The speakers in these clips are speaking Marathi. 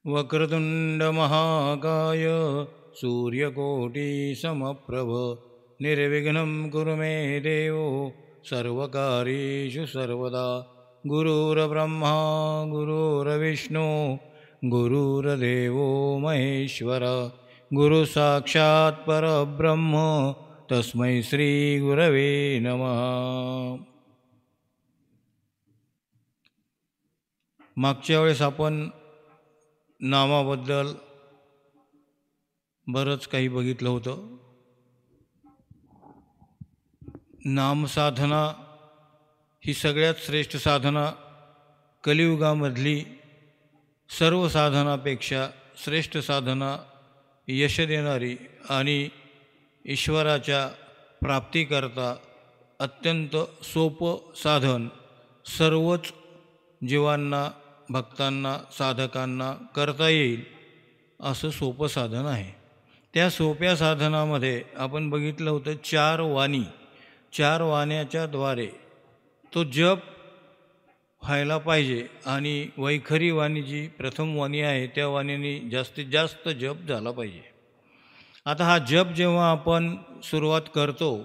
वक्रतुंड महाकाय सूर्यकोटि समप्रभ निर्विघ्नं कुरु मे देव सर्वकार्येषु सर्वदा। गुरुर्ब्रह्मा गुरुर्विष्णु गुरुर्देवो महेश्वर गुरुसाक्षात् परब्रह्म तस्मै श्री गुरवे नमः। मागच्या वेळेस आपण नामाबद्दल बरंच काही बघितलं होतं। नामसाधना ही सगळ्यात श्रेष्ठ साधना, कलियुगामधली सर्व साधनापेक्षा श्रेष्ठ साधना, यश देणारी आणि ईश्वराच्या प्राप्तीकरता अत्यंत सोपं साधन, सर्वच जीवांना, भक्तांना, साधकांना करता येईल असं सोपं साधन आहे। त्या सोप्या साधनामध्ये आपण बघितलं होतं चार वाणी, चार वाण्याच्या द्वारे तो जप व्हायला पाहिजे आणि वैखरी वाणी जी प्रथम वाणी आहे त्या वाणीने जास्तीत जास्त जप झाला पाहिजे। आता हा जप जेव्हा आपण सुरुवात करतो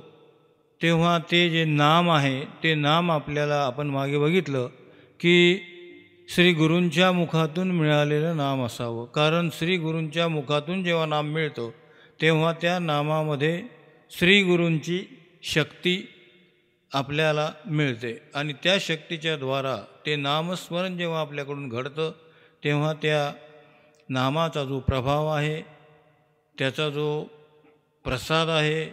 तेव्हा ते जे नाम आहे ते नाम आपल्याला, आपण मागे बघितलं की श्री गुरूंच्या मुखातून मिळालेलं नाम असावं, कारण श्री गुरूंच्या मुखातून जेव्हा नाम मिळतं तेव्हा त्या नामामध्ये श्री गुरूंची शक्ती आपल्याला मिळते आणि त्या शक्तीच्या द्वारा ते नामस्मरण जेव्हा आपल्याकडून घडतं तेव्हा त्या नामाचा जो प्रभाव आहे, त्याचा जो प्रसाद आहे,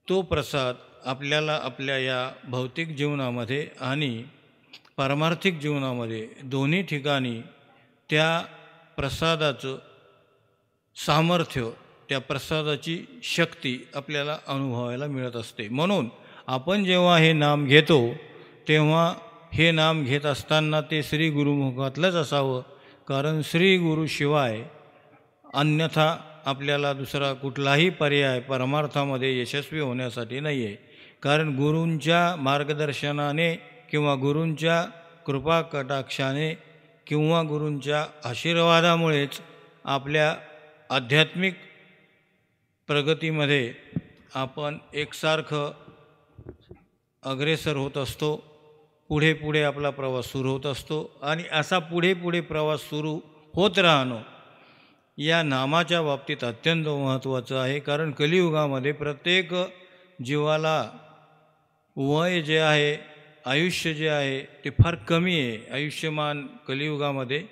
तो प्रसाद आपल्याला आपल्या या भौतिक जीवनामध्ये आणि पारमार्थिक जीवनामध्ये दोन्ही ठिकाणी त्या प्रसादाचं सामर्थ्य, त्या प्रसादाची शक्ती आपल्याला अनुभवायला मिळत असते। म्हणून आपण जेव्हा हे नाम घेतो तेव्हा हे नाम घेत असताना ते श्री गुरुमुखातलंच असावं, कारण श्री गुरुशिवाय अन्यथा आपल्याला दुसरा कुठलाही पर्याय परमार्थामध्ये यशस्वी होण्यासाठी नाही आहे। कारण गुरूंच्या मार्गदर्शनाने किंवा गुरूंच्या कृपा कटाक्षाने किंवा गुरूंच्या आशीर्वादामुळेच आपल्या आध्यात्मिक प्रगतीमध्ये आपण एकसारखं अग्रेसर होत असतो, पुढे पुढे आपला प्रवास सुरू होत असतो आणि असा पुढे पुढे प्रवास सुरू होत राहणं या नामाच्या बाबतीत अत्यंत महत्त्वाचं आहे। कारण कलियुगामध्ये प्रत्येक जीवाला वय जे आहे, आयुष्य जे आहे ते फार कमी आहे। आयुष्यमान कलियुगामध्ये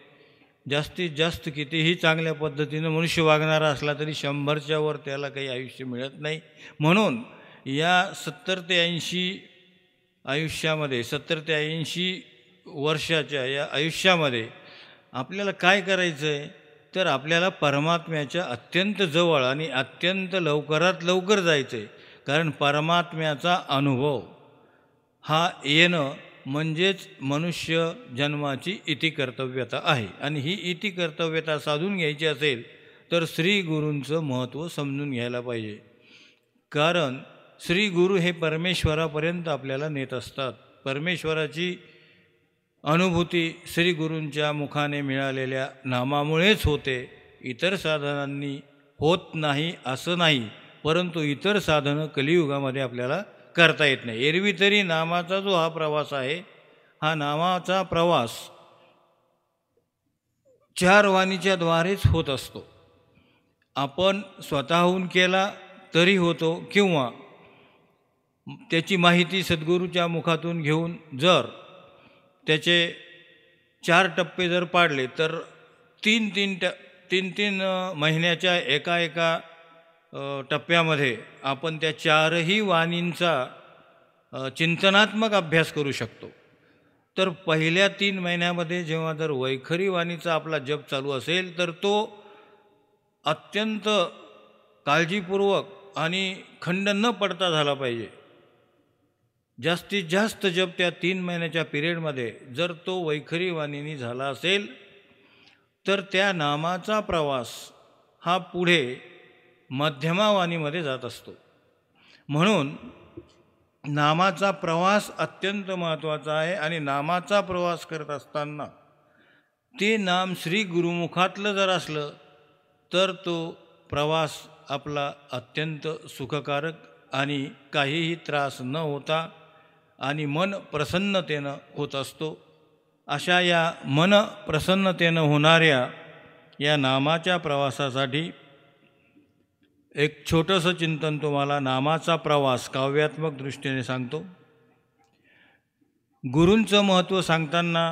जास्तीत जास्त कितीही चांगल्या पद्धतीनं मनुष्य वागणारा असला तरी 100च्या वर त्याला काही आयुष्य मिळत नाही। म्हणून या 70 ते 80 आयुष्यामध्ये, 70 ते 80 वर्षाच्या या आयुष्यामध्ये आपल्याला काय करायचं आहे, तर आपल्याला परमात्म्याच्या अत्यंत जवळ आणि अत्यंत लवकरात लवकर जायचं आहे। कारण परमात्म्याचा अनुभव हा येणं म्हणजेच मनुष्य जन्माची इति कर्तव्यता आहे आणि ही इति कर्तव्यता साधून घ्यायची असेल तर श्री गुरूंचं महत्त्व समजून घ्यायला पाहिजे। कारण श्री गुरु हे परमेश्वरापर्यंत आपल्याला नेत असतात। परमेश्वराची अनुभूती श्री गुरूंच्या मुखाने मिळालेल्या नामामुळेच होते, इतर साधनांनी होत नाही असं नाही, परंतु इतर साधनं कलियुगामध्ये आपल्याला करता येत नाही। एरवी तरी नामाचा जो हा प्रवास आहे, हा नामाचा प्रवास चार वाणीच्या द्वारेच होत असतो। आपण स्वतःहून केला तरी होतो किंवा त्याची माहिती सद्गुरूच्या मुखातून घेऊन जर त्याचे 4 टप्पे जर पाडले तर 3 महिन्याच्या एका टप्प्यामध्ये आपण त्या चारही वाणींचा चिंतनात्मक अभ्यास करू शकतो। तर पहिल्या 3 महिन्यामध्ये जेव्हा जर वैखरी वाणीचा आपला जप चालू असेल तर तो अत्यंत काळजीपूर्वक आणि खंड न पडता झाला पाहिजे। जास्तीत जास्त जप त्या 3 महिन्याच्या पिरियडमध्ये जर तो वैखरी वाणीने झाला असेल तर त्या नामाचा प्रवास हा पुढे मध्यमा वाणीमध्ये जात असतो। म्हणून नामाचा प्रवास अत्यंत महत्त्वाचा आहे आणि नामाचा प्रवास करत असताना ते नाम श्री गुरुमुखातलं जर असलं तर तो प्रवास आपला अत्यंत सुखकारक आणि काहीही त्रास न होता आणि मन प्रसन्नतेनं होत असतो. अशा या मन प्रसन्नतेनं होणाऱ्या या नामाच्या प्रवासासाठी एक छोटंसं चिंतन तुम्हाला नामाचा प्रवास काव्यात्मक दृष्टीने सांगतो. गुरूंचं महत्त्व सांगताना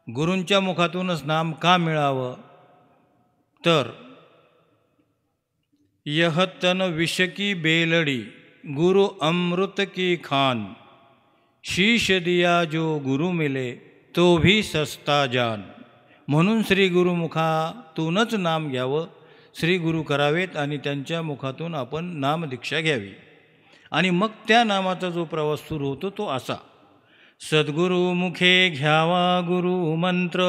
गुरूंच्या मुखातूनच नाम का मिळावं, तर यह तन विष की बेलड़ी गुरु अमृत की खान, शीश दिया जो गुरु मिले तो भी सस्ता जान. म्हणून श्री गुरुमुखातूनच नाम घ्यावं, श्री गुरु करावेत आणि त्यांच्या मुखातून आपण नामदीक्षा घ्यावी. आणि मग त्या नामाचा जो प्रवास सुरू होतो तो असा: सद्गुरु मुखे घ्यावा गुरु मंत्र,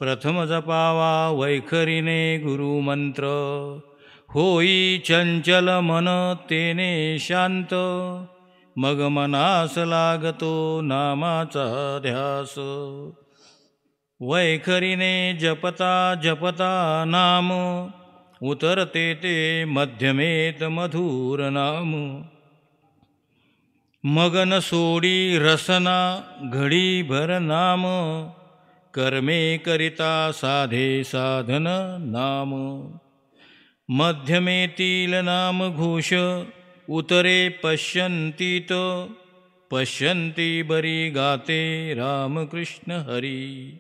प्रथम जपावा वैखरीने गुरु मंत्र, होई चंचल मन तेने शांत, मग मनास लागतो नामाचा ध्यास. वैखरीने जपता जपता नाम, उतरते ते मध्यमेत मधुर नाम. मगन सोडी रसना घडी भर नाम, कर्मे करिता साधे साधन नाम. मध्यमेतील नाम घोष, उतरे पश्यंतीत, पश्यंती बरी गाते रामकृष्ण हरी.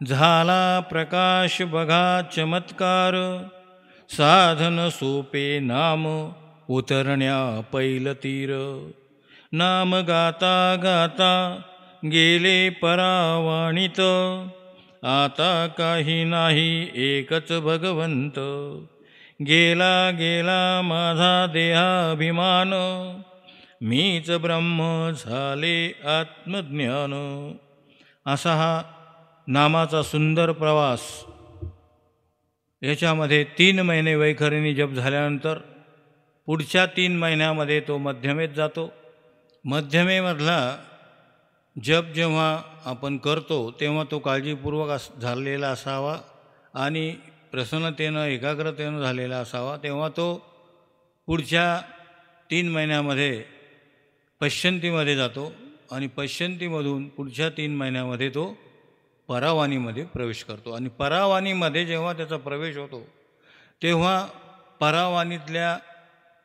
झाला प्रकाश बघा चमत्कार, साधन सोपे नाम उतरण्या पैल तीर. नाम गाता गाता गेले परावाणित, आता काही नाही एकच भगवंत. गेला गेला माझा देहाभिमान, मीच ब्रह्म झाले आत्मज्ञान. असा हा नामाचा सुंदर प्रवास. याच्यामध्ये 3 महिने वैखरिणी जप झाल्यानंतर पुढच्या 3 महिन्यामध्ये तो मध्यमेत जातो. मध्यमेमधला जप जेव्हा आपण करतो तेव्हा तो काळजीपूर्वक झालेला असावा आणि प्रसन्नतेनं एकाग्रतेनं झालेला असावा. तेव्हा तो पुढच्या 3 महिन्यामध्ये पश्यंतीमध्ये जातो आणि पश्यंतीमधून पुढच्या 3 महिन्यामध्ये तो परावानीमध्ये प्रवेश करतो. आणि परावानीमध्ये जेव्हा त्याचा प्रवेश होतो तेव्हा परावानीतल्या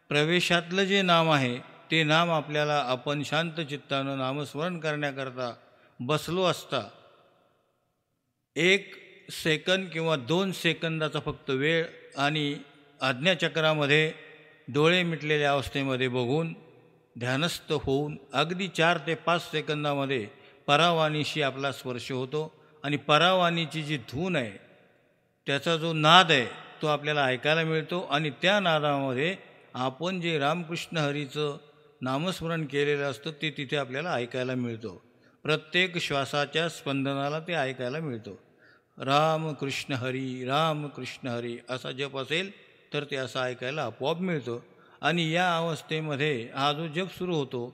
प्रवेशातलं जे नाम आहे ते नाम आपल्याला आपण शांत चित्तानं नामस्मरण करण्याकरता बसलो असता 1 सेकंद किंवा 2 सेकंदाचा फक्त वेळ आणि आज्ञाचक्रामध्ये डोळे मिटलेल्या अवस्थेमध्ये बघून ध्यानस्थ होऊन अगदी 4 ते 5 सेकंदामध्ये परावानीशी आपला स्पर्श होतो. आणि परावानीची जी धून आहे त्याचा जो नाद आहे तो आपल्याला ऐकायला मिळतो. आणि त्या नादामध्ये आपण जे रामकृष्ण हरीचं नामस्मरण केलेलं असतं ते तिथे आपल्याला ऐकायला मिळतो. प्रत्येक श्वासाच्या स्पंदनाला ते ऐकायला मिळतो. रामकृष्ण हरी असा जप असेल तर ते असं ऐकायला आपोआप मिळतं. आणि या अवस्थेमध्ये हा जो जप सुरू होतो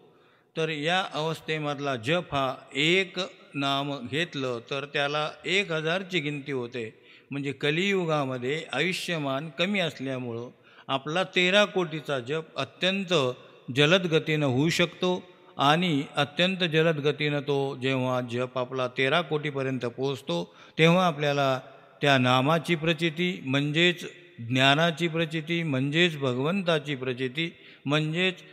तर या अवस्थेमधला जप हा 1 नाम घेतलं तर त्याला 1000ची गिनती होते. म्हणजे कलियुगामध्ये आयुष्यमान कमी असल्यामुळं आपला 13 कोटीचा जप अत्यंत जलद गतीनं होऊ शकतो. आणि अत्यंत जलद गतीनं तो जेव्हा जप आपला 13 कोटीपर्यंत पोहोचतो तेव्हा आपल्याला त्या नामाची प्रचिती म्हणजेच ज्ञानाची प्रचिती म्हणजेच भगवंताची प्रचिती म्हणजेच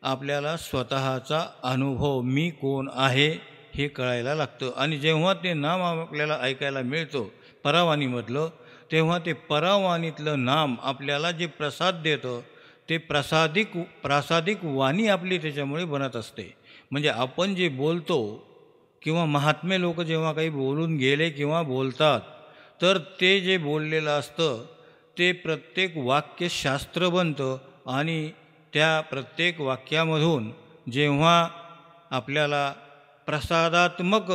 आपल्याला स्वतःचा अनुभव मी कोण आहे हे कळायला लागतं. आणि जेव्हा ते नाम आपल्याला ऐकायला मिळतं परावानीमधलं तेव्हा ते परावानीतलं नाम आपल्याला जे प्रसाद देतं ते प्रासादिक वाणी आपली त्याच्यामुळे बनत असते. म्हणजे आपण जे बोलतो किंवा महात्मे लोक जेव्हा काही बोलून गेले किंवा बोलतात तर ते जे बोललेलं असतं ते प्रत्येक वाक्य शास्त्र बनतं. आणि त्या प्रत्येक वाक्यामधून जेव्हा आपल्याला प्रसादात्मक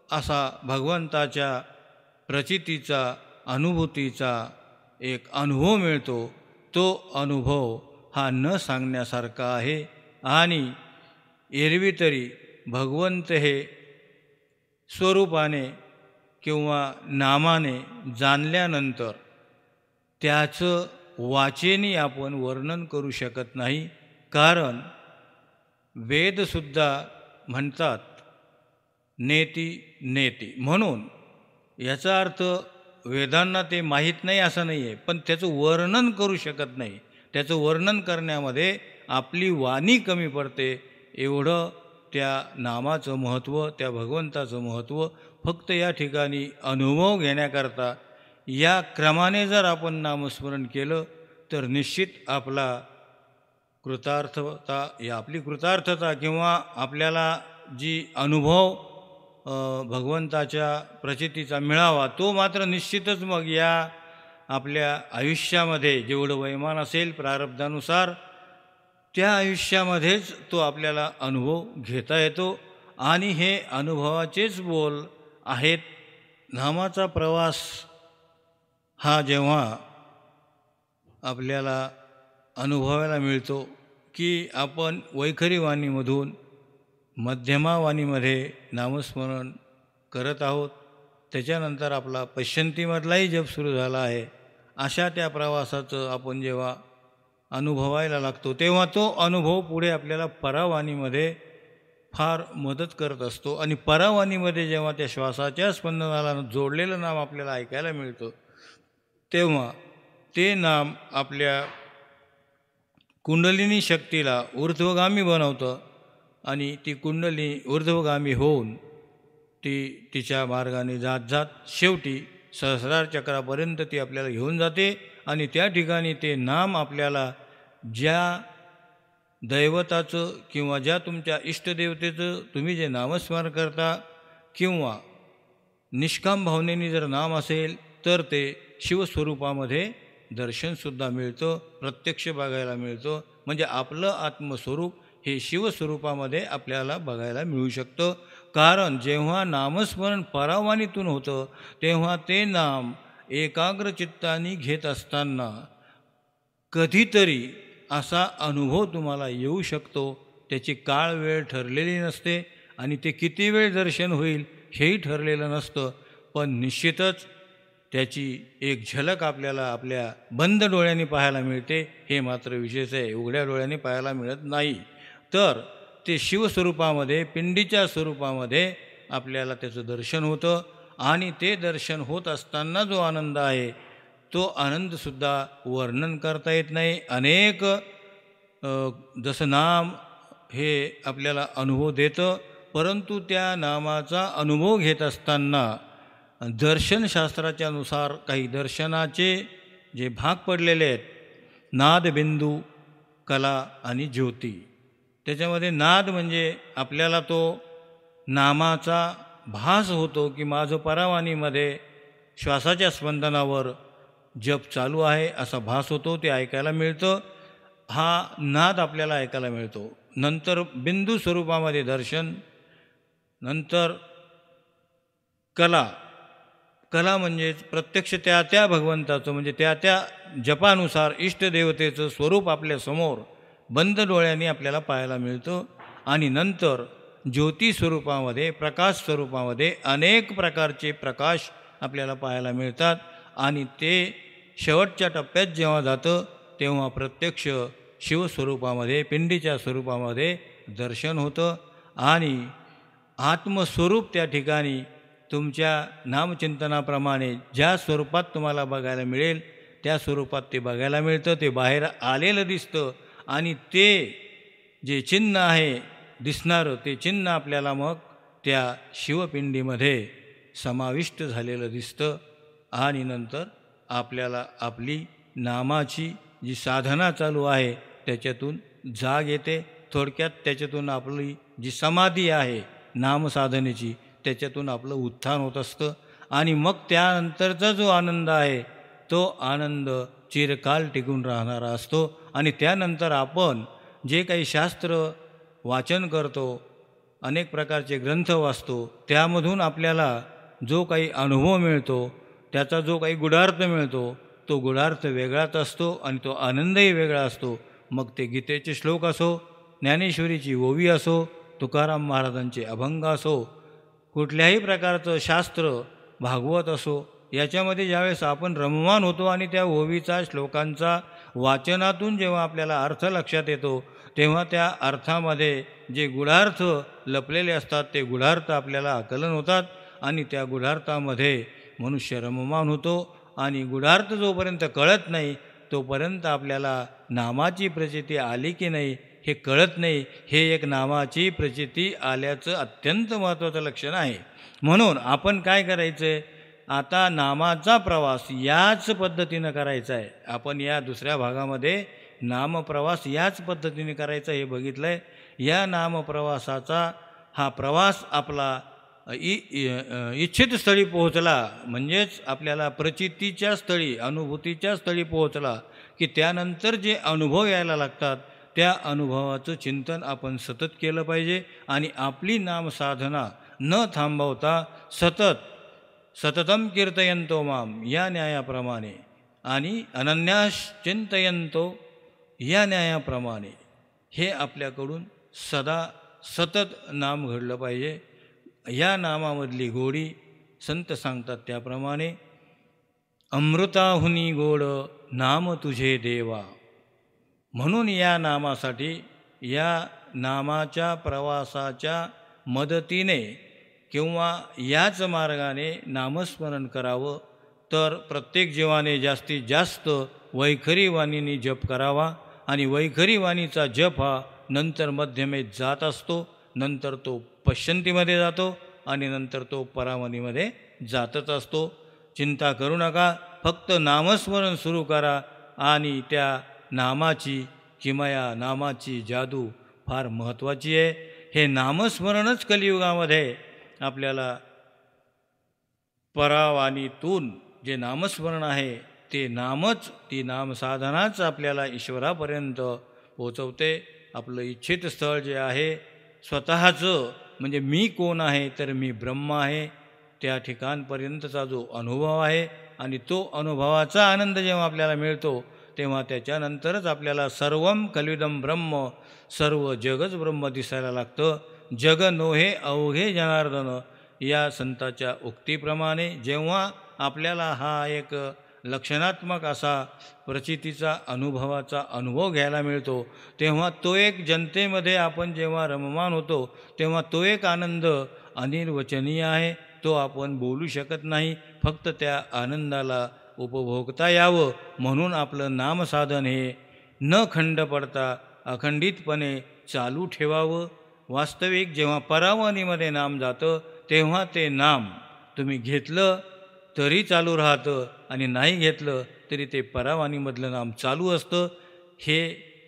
असा भगवंताच्या प्रचितीचा अनुभूतीचा एक अनुभव मिळतो. तो अनुभव हा न सांगण्यासारखा आहे. आणि एरवी तरी भगवंत हे स्वरूपाने किंवा नामाने जाणल्यानंतर त्याचं वाचेने आपण वर्णन करू शकत नाही. कारण वेदसुद्धा म्हणतात नेती नेती. म्हणून याचा अर्थ वेदांना ते माहीत नाही असं नाही आहे, पण त्याचं वर्णन करू शकत नाही. त्याचं वर्णन करण्यामध्ये आपली वाणी कमी पडते. एवढं त्या नामाचं महत्त्व, त्या भगवंताचं महत्त्व फक्त या ठिकाणी अनुभव घेण्याकरता या क्रमाने जर आपण नामस्मरण केलं तर निश्चित आपला कृतार्थता आपली कृतार्थता किंवा आपल्याला जी अनुभव भगवंताच्या प्रचितीचा मिळावा तो मात्र निश्चितच मग या आपल्या आयुष्यामध्ये जेवढं वैमान असेल प्रारब्धानुसार त्या आयुष्यामध्येच तो आपल्याला अनुभव घेता येतो. आणि हे अनुभवाचेच बोल आहेत. नामाचा प्रवास हा जेव्हा आपल्याला अनुभवायला मिळतो की आपण वैखरी वाणीमधून मध्यमा वाणीमध्ये नामस्मरण करत आहोत, त्याच्यानंतर आपला पश्चंतीमधलाही जप सुरू झाला आहे, अशा त्या प्रवासाचं आपण जेव्हा अनुभवायला लागतो तेव्हा तो अनुभव पुढे आपल्याला परावाणीमध्ये फार मदत करत असतो. आणि परावाणीमध्ये जेव्हा त्या श्वासाच्या स्पंदनाला जोडलेलं नाम आपल्याला ऐकायला मिळतं तेव्हा ते नाम आपल्या कुंडलिनी शक्तीला ऊर्ध्वगामी बनवतं आणि ती कुंडली ऊर्ध्वगामी होऊन ती तिच्या मार्गाने जात जात शेवटी सहस्रार चक्रापर्यंत ती आपल्याला घेऊन जाते. आणि त्या ठिकाणी ते नाम आपल्याला ज्या दैवताचं किंवा ज्या तुमच्या इष्टदेवतेचं तुम्ही जे नामस्मरण करता किंवा निष्काम भावनेने जर नाम असेल तर ते शिवस्वरूपामध्ये दर्शनसुद्धा मिळतं, प्रत्यक्ष बघायला मिळतं. म्हणजे आपलं आत्मस्वरूप हे शिवस्वरूपामध्ये आपल्याला बघायला मिळू शकतं. कारण जेव्हा नामस्मरण परावाणीतून होतं तेव्हा ते नाम एकाग्र चित्ताने घेत असताना कधीतरी असा अनुभव तुम्हाला येऊ शकतो. त्याची काळ वेळ ठरलेली नसते आणि ते किती वेळ दर्शन होईल हेही ठरलेलं नसतं, पण निश्चितच त्याची एक झलक आपल्याला आपल्या बंद डोळ्यांनी पाहायला मिळते. हे मात्र विशेष आहे, उघड्या डोळ्यांनी पाहायला मिळत नाही. तर ते शिवस्वरूपामध्ये पिंडीच्या स्वरूपामध्ये आपल्याला त्याचं दर्शन होतं. आणि ते दर्शन होत असताना जो आनंद आहे तो आनंदसुद्धा वर्णन करता येत नाही. अनेक जसं नाम हे आपल्याला अनुभव देतं, परंतु त्या नामाचा अनुभव घेत असताना दर्शनशास्त्राच्या नुसार काही दर्शनाचे जे भाग पडलेले आहेत, नाद, बिंदू, कला आणि ज्योती. त्याच्यामध्ये नाद म्हणजे आपल्याला तो नामाचा भास होतो की माझं परावाणीमध्ये श्वासाच्या स्पंदनावर जप चालू आहे असा भास होतो, ते ऐकायला मिळतं. हा नाद आपल्याला ऐकायला मिळतो. नंतर बिंदू स्वरूपामध्ये दर्शन, नंतर कला. कला म्हणजे प्रत्यक्ष त्या त्या भगवंताचं म्हणजे त्या त्या जपानुसार इष्टदेवतेचं स्वरूप आपल्यासमोर बंद डोळ्यांनी आपल्याला पाहायला मिळतं. आणि नंतर ज्योती स्वरूपामध्ये प्रकाश स्वरूपामध्ये अनेक प्रकारचे प्रकाश आपल्याला पाहायला मिळतात. आणि ते शेवटच्या टप्प्यात जेव्हा जातं तेव्हा प्रत्यक्ष शिवस्वरूपामध्ये पिंडीच्या स्वरूपामध्ये दर्शन होतं. आणि आत्मस्वरूप त्या ठिकाणी तुमच्या नामचिंतनाप्रमाणे ज्या स्वरूपात तुम्हाला बघायला मिळेल त्या स्वरूपात ते बघायला मिळतं. ते बाहेर आलेलं दिसतं आणि ते जे चिन्ह आहे दिसणारं ते चिन्ह आपल्याला मग त्या शिवपिंडीमध्ये समाविष्ट झालेलं दिसतं. आणि नंतर आपल्याला आपली नामाची जी साधना चालू आहे त्याच्यातून जाग येते. थोडक्यात त्याच्यातून आपली जी समाधी आहे नामसाधनेची त्याच्यातून आपलं उत्थान होत असतं. आणि मग त्यानंतरचा जो आनंद आहे तो आनंद चिरकाल टिकून राहणारा असतो. आणि त्यानंतर आपण जे काही शास्त्र वाचन करतो, अनेक प्रकारचे ग्रंथ वाचतो, त्यामधून आपल्याला जो काही अनुभव मिळतो, त्याचा जो काही गुढार्थ मिळतो तो गुढार्थ वेगळाच असतो आणि तो आनंदही वेगळा असतो. मग ते गीतेचे श्लोक असो, ज्ञानेश्वरीची ओवी असो, तुकाराम महाराजांचे अभंग असो, कुठल्याही प्रकारचं शास्त्र भागवत असो, याच्यामध्ये ज्यावेळेस आपण रममाण होतो आणि त्या ओवीचा श्लोकांचा वाचनातून जेव्हा आपल्याला अर्थ लक्षात येतो, तेव्हा त्या अर्थामध्ये जे गूढार्थ लपलेले असतात ते गूढार्थ आपल्याला आकलन होतात आणि त्या गूढार्थामध्ये मनुष्य रममाण होतो. आणि गूढार्थ जोपर्यंत कळत नाही तोपर्यंत आपल्याला नामाची प्रचिती आली की नाही हे कळत नाही. हे एक नामाची प्रचिती आल्याचं अत्यंत महत्त्वाचं लक्षण आहे. म्हणून आपण काय करायचं आहे, आता नामाचा प्रवास याच पद्धतीनं करायचा आहे. आपण या दुसऱ्या भागामध्ये नामप्रवास याच पद्धतीने करायचा हे बघितलं आहे. या नामप्रवासाचा हा प्रवास आपला इच्छित स्थळी पोहोचला म्हणजेच आपल्याला प्रचितीच्या स्थळी अनुभूतीच्या स्थळी पोहोचला की त्यानंतर जे अनुभव यायला लागतात त्या अनुभवाचं चिंतन आपण सतत केलं पाहिजे. आणि आपली नामसाधना न थांबवता सततम कीर्तयंतो माम या न्यायाप्रमाणे आणि अनन्यास चिंतयंतो या न्यायाप्रमाणे हे आपल्याकडून सतत नाम घडलं पाहिजे. या नामामधली गोडी संत सांगतात त्याप्रमाणे, अमृताहुनी गोड नाम तुझे देवा. म्हणून या नामासाठी या नामाच्या प्रवासाच्या मदतीने किंवा याच मार्गाने नामस्मरण करावं. तर प्रत्येक जीवाने जास्तीत जास्त वैखरी वाणीने जप करावा. आणि वैखरी वाणीचा जप हा नंतर मध्यमेत जात असतो, नंतर तो पश्चंतीमध्ये जातो आणि नंतर तो परावणीमध्ये जातच असतो. चिंता करू नका, फक्त नामस्मरण सुरू करा आणि त्या नामाची किमया नामाची जादू फार महत्त्वाची आहे. हे नामस्मरणच कलियुगामध्ये आपल्याला परावाणीतून जे नामस्मरण आहे ते नामच, ती नामसाधनाच आपल्याला ईश्वरापर्यंत पोचवते. आपलं इच्छित स्थळ जे आहे स्वतःचं म्हणजे मी कोण आहे तर मी ब्रह्म आहे त्या ठिकाणपर्यंतचा जो अनुभव आहे आणि तो अनुभवाचा आनंद जेव्हा आपल्याला मिळतो तेव्हा त्याच्यानंतरच आपल्याला सर्वम कलिदम ब्रह्म, सर्व जगच ब्रह्म दिसायला लागतं. जग नोहे अवघे जनार्दन या संताच्या उक्तीप्रमाणे जेव्हा आपल्याला हा एक लक्षणात्मक असा प्रचितीचा अनुभवाचा अनुभव घ्यायला मिळतो तेव्हा तो एक जनतेमध्ये आपण जेव्हा रममाण होतो तेव्हा तो एक आनंद अनिर्वचनीय आहे. तो आपण बोलू शकत नाही. फक्त त्या आनंदाला उपभोगता यावं म्हणून आपलं नामसाधन हे न खंड पडता अखंडितपणे चालू ठेवावं. वास्तविक जेव्हा परावणीमध्ये नाम जातं तेव्हा ते नाम तुम्ही घेतलं तरी चालू राहतं आणि नाही घेतलं तरी ते परावाणीमधलं नाम चालू असतं. हे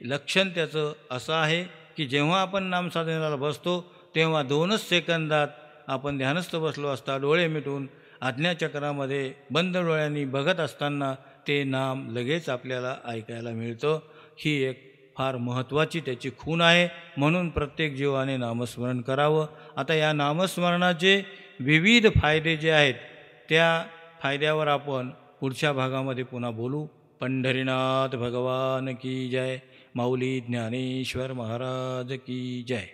लक्षण त्याचं असं आहे की जेव्हा आपण नामसाधनेला बसतो तेव्हा 2च सेकंदात आपण ध्यानस्थ बसलो असता डोळे मिटून आज्ञाचक्रामध्ये बंद डोळ्यांनी बघत असताना ते नाम लगेच आपल्याला ऐकायला मिळतं. ही एक फार महत्त्वाची त्याची खूण आहे. म्हणून प्रत्येक जीवाने नामस्मरण करावं. आता या नामस्मरणाचे विविध फायदे जे आहेत त्या फायद्यावर आपण पुढच्या भागामध्ये पुन्हा बोलू. पंढरीनाथ भगवान की जय. माऊली ज्ञानेश्वर महाराज की जय.